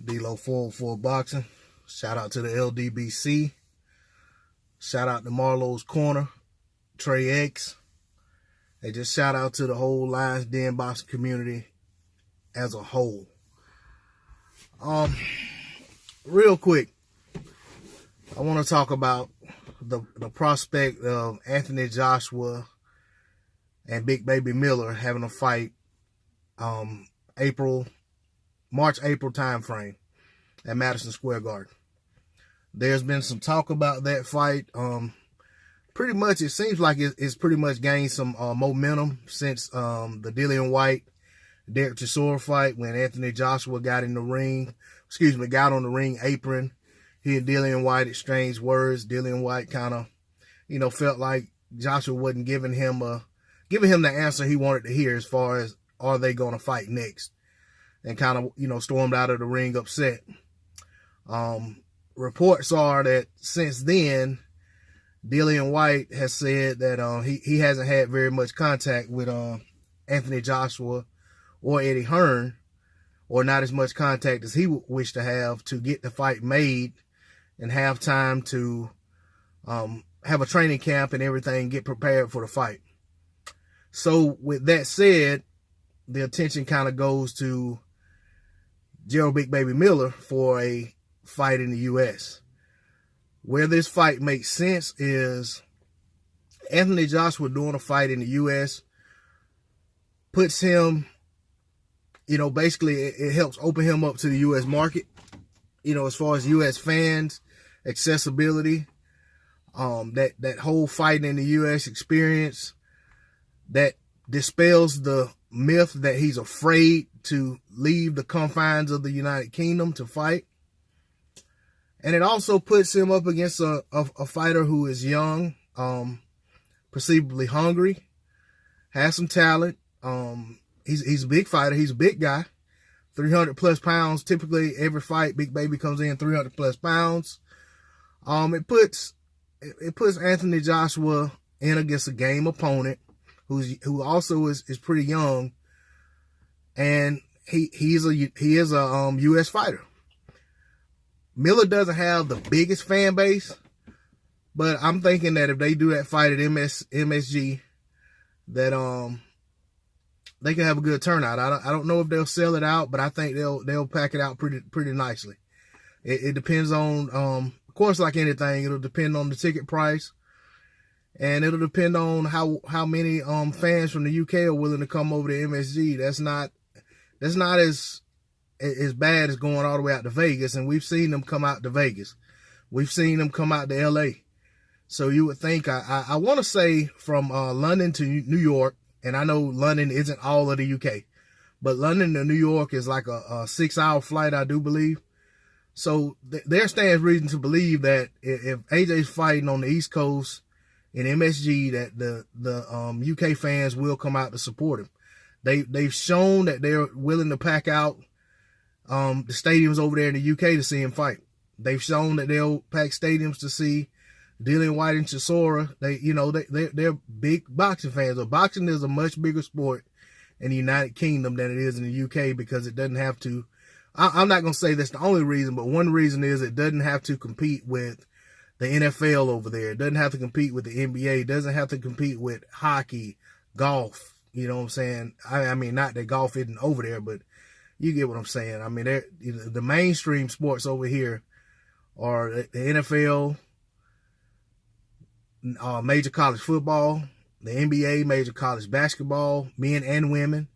D-Lo 404 Boxing. Shout out to the LDBC. Shout out to Marlowe's Corner, Trey X. And just shout out to the whole Lions Den boxing community as a whole. Real quick, I want to talk about the prospect of Anthony Joshua and Big Baby Miller having a fight March-April time frame at Madison Square Garden. There's been some talk about that fight. Pretty much, it seems like it's pretty much gained some momentum since the Dillian White, Derek Chisora fight, when Anthony Joshua got on the ring apron. He and Dillian White exchanged words. Dillian White kind of, felt like Joshua wasn't giving him the answer he wanted to hear as far as, are they going to fight next? And kind of, stormed out of the ring upset. Reports are that since then, Dillian White has said that he hasn't had very much contact with Anthony Joshua or Eddie Hearn, or not as much contact as he would wish to have to get the fight made and have time to have a training camp and everything, get prepared for the fight. So with that said, the attention kind of goes to Jarrell Big Baby Miller for a fight in the U.S. Where this fight makes sense is Anthony Joshua doing a fight in the U.S. puts him, basically it helps open him up to the U.S. market, as far as U.S. fans, accessibility, that whole fight in the U.S. experience, that dispels the myth that he's afraid to leave the confines of the United Kingdom to fight. And it also puts him up against a fighter who is young, perceivably hungry, has some talent. He's a big fighter. He's a big guy, 300 plus pounds. Typically every fight, Big Baby comes in 300 plus pounds. It puts Anthony Joshua in against a game opponent who also is pretty young, and he is a U.S. fighter. Miller doesn't have the biggest fan base, but I'm thinking that if they do that fight at MSG, that they can have a good turnout. I don't know if they'll sell it out, but I think they'll pack it out pretty nicely. It depends on, of course, like anything, it'll depend on the ticket price, and it'll depend on how many fans from the UK are willing to come over to MSG. That's not as bad as going all the way out to Vegas, and we've seen them come out to Vegas. We've seen them come out to LA. So you would think, I want to say from London to New York, and I know London isn't all of the UK, but London to New York is like a 6-hour flight, I do believe. So there stands reason to believe that if AJ's fighting on the East Coast in MSG, that the UK fans will come out to support him. They've shown that they're willing to pack out the stadiums over there in the UK to see him fight. They've shown that they'll pack stadiums to see Dillian White and Chisora. They're big boxing fans. But boxing is a much bigger sport in the United Kingdom than it is in the UK, because it doesn't have to. I'm not going to say that's the only reason, but one reason is it doesn't have to compete with the NFL over there. It doesn't have to compete with the NBA. It doesn't have to compete with hockey, golf. You know what I'm saying? I mean, not that golf isn't over there, but you get what I'm saying. I mean, the mainstream sports over here are the NFL, major college football, the NBA, major college basketball, men and women,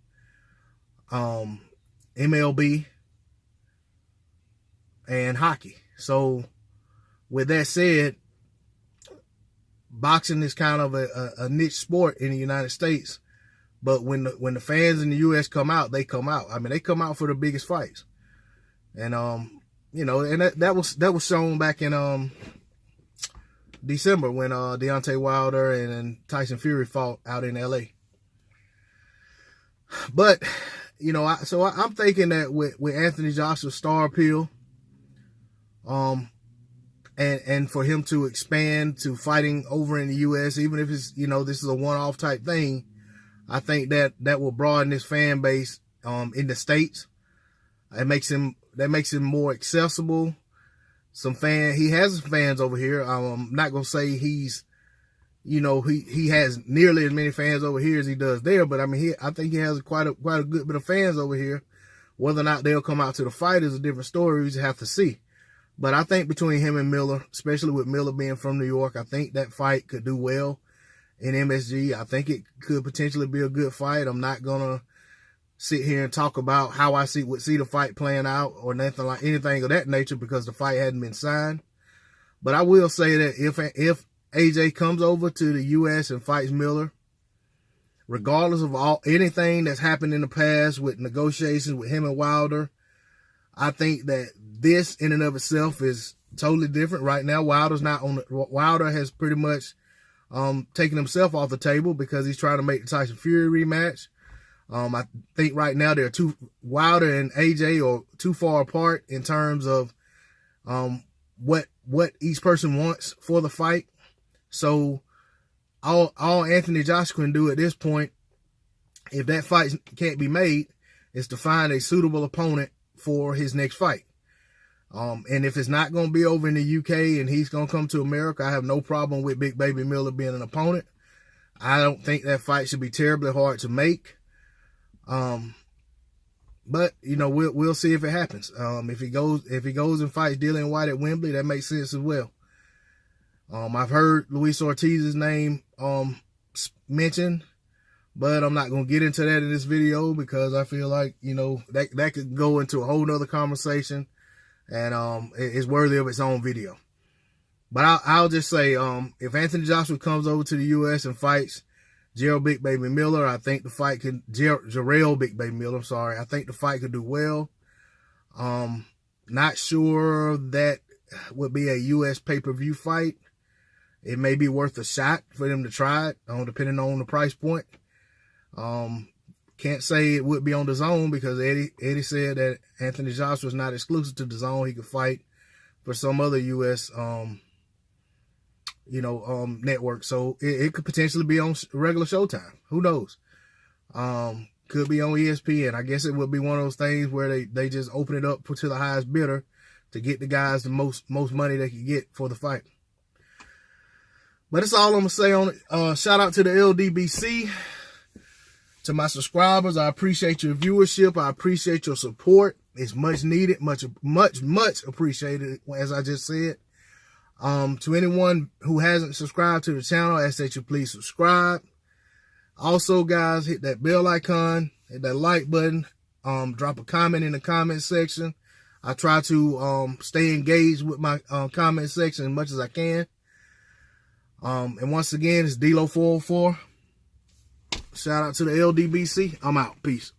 MLB, and hockey. So with that said, boxing is kind of a niche sport in the United States. But when the fans in the U.S. come out, they come out. I mean, they come out for the biggest fights, and and that was shown back in December when Deontay Wilder and Tyson Fury fought out in L.A. But I'm thinking that with Anthony Joshua's star appeal, and for him to expand to fighting over in the U.S., even if it's this is a one-off type thing. I think that will broaden his fan base in the States. That makes him more accessible. He has fans over here. I'm not gonna say he's, he has nearly as many fans over here as he does there, but I mean, I think he has quite a good bit of fans over here. Whether or not they'll come out to the fight is a different story. We just have to see. But I think between him and Miller, especially with Miller being from New York, I think that fight could do well in MSG. I think it could potentially be a good fight. I'm not gonna sit here and talk about how I would see the fight playing out or anything of that nature because the fight hadn't been signed. But I will say that if AJ comes over to the U.S. and fights Miller, regardless of anything that's happened in the past with negotiations with him and Wilder, I think that this in and of itself is totally different. Right now, Wilder has pretty much taken himself off the table because he's trying to make the Tyson Fury rematch. I think right now Wilder and AJ are too far apart in terms of what each person wants for the fight. So all Anthony Joshua can do at this point, if that fight can't be made, is to find a suitable opponent for his next fight. And if it's not going to be over in the UK and he's going to come to America, I have no problem with Big Baby Miller being an opponent. I don't think that fight should be terribly hard to make. But we'll see if it happens. If he goes and fights Dillian White at Wembley, that makes sense as well. I've heard Luis Ortiz's name mentioned, but I'm not going to get into that in this video because I feel like, that could go into a whole nother conversation and it's worthy of its own video. But I'll just say, if Anthony Joshua comes over to the U.S. and fights Jarrell Big Baby Miller, I think the fight could, Jarrell Big Baby Miller, sorry, I think the fight could do well. Not sure that would be a U.S. pay-per-view fight. It may be worth a shot for them to try it, depending on the price point. Can't say it would be on DAZN because Eddie said that Anthony Joshua is not exclusive to DAZN. He could fight for some other U.S. network. So it could potentially be on regular Showtime. Who knows? Could be on ESPN. I guess it would be one of those things where they just open it up to the highest bidder to get the guys the most money they can get for the fight. But that's all I'm going to say on it. Shout out to the LDBC. To my subscribers, I appreciate your viewership. I appreciate your support. It's much needed, much appreciated, as I just said. To anyone who hasn't subscribed to the channel, I ask that you please subscribe. Also, guys, hit that bell icon, hit that like button, drop a comment in the comment section. I try to stay engaged with my comment section as much as I can. And once again, it's D-Lo 404. Shout out to the LDBC. I'm out. Peace.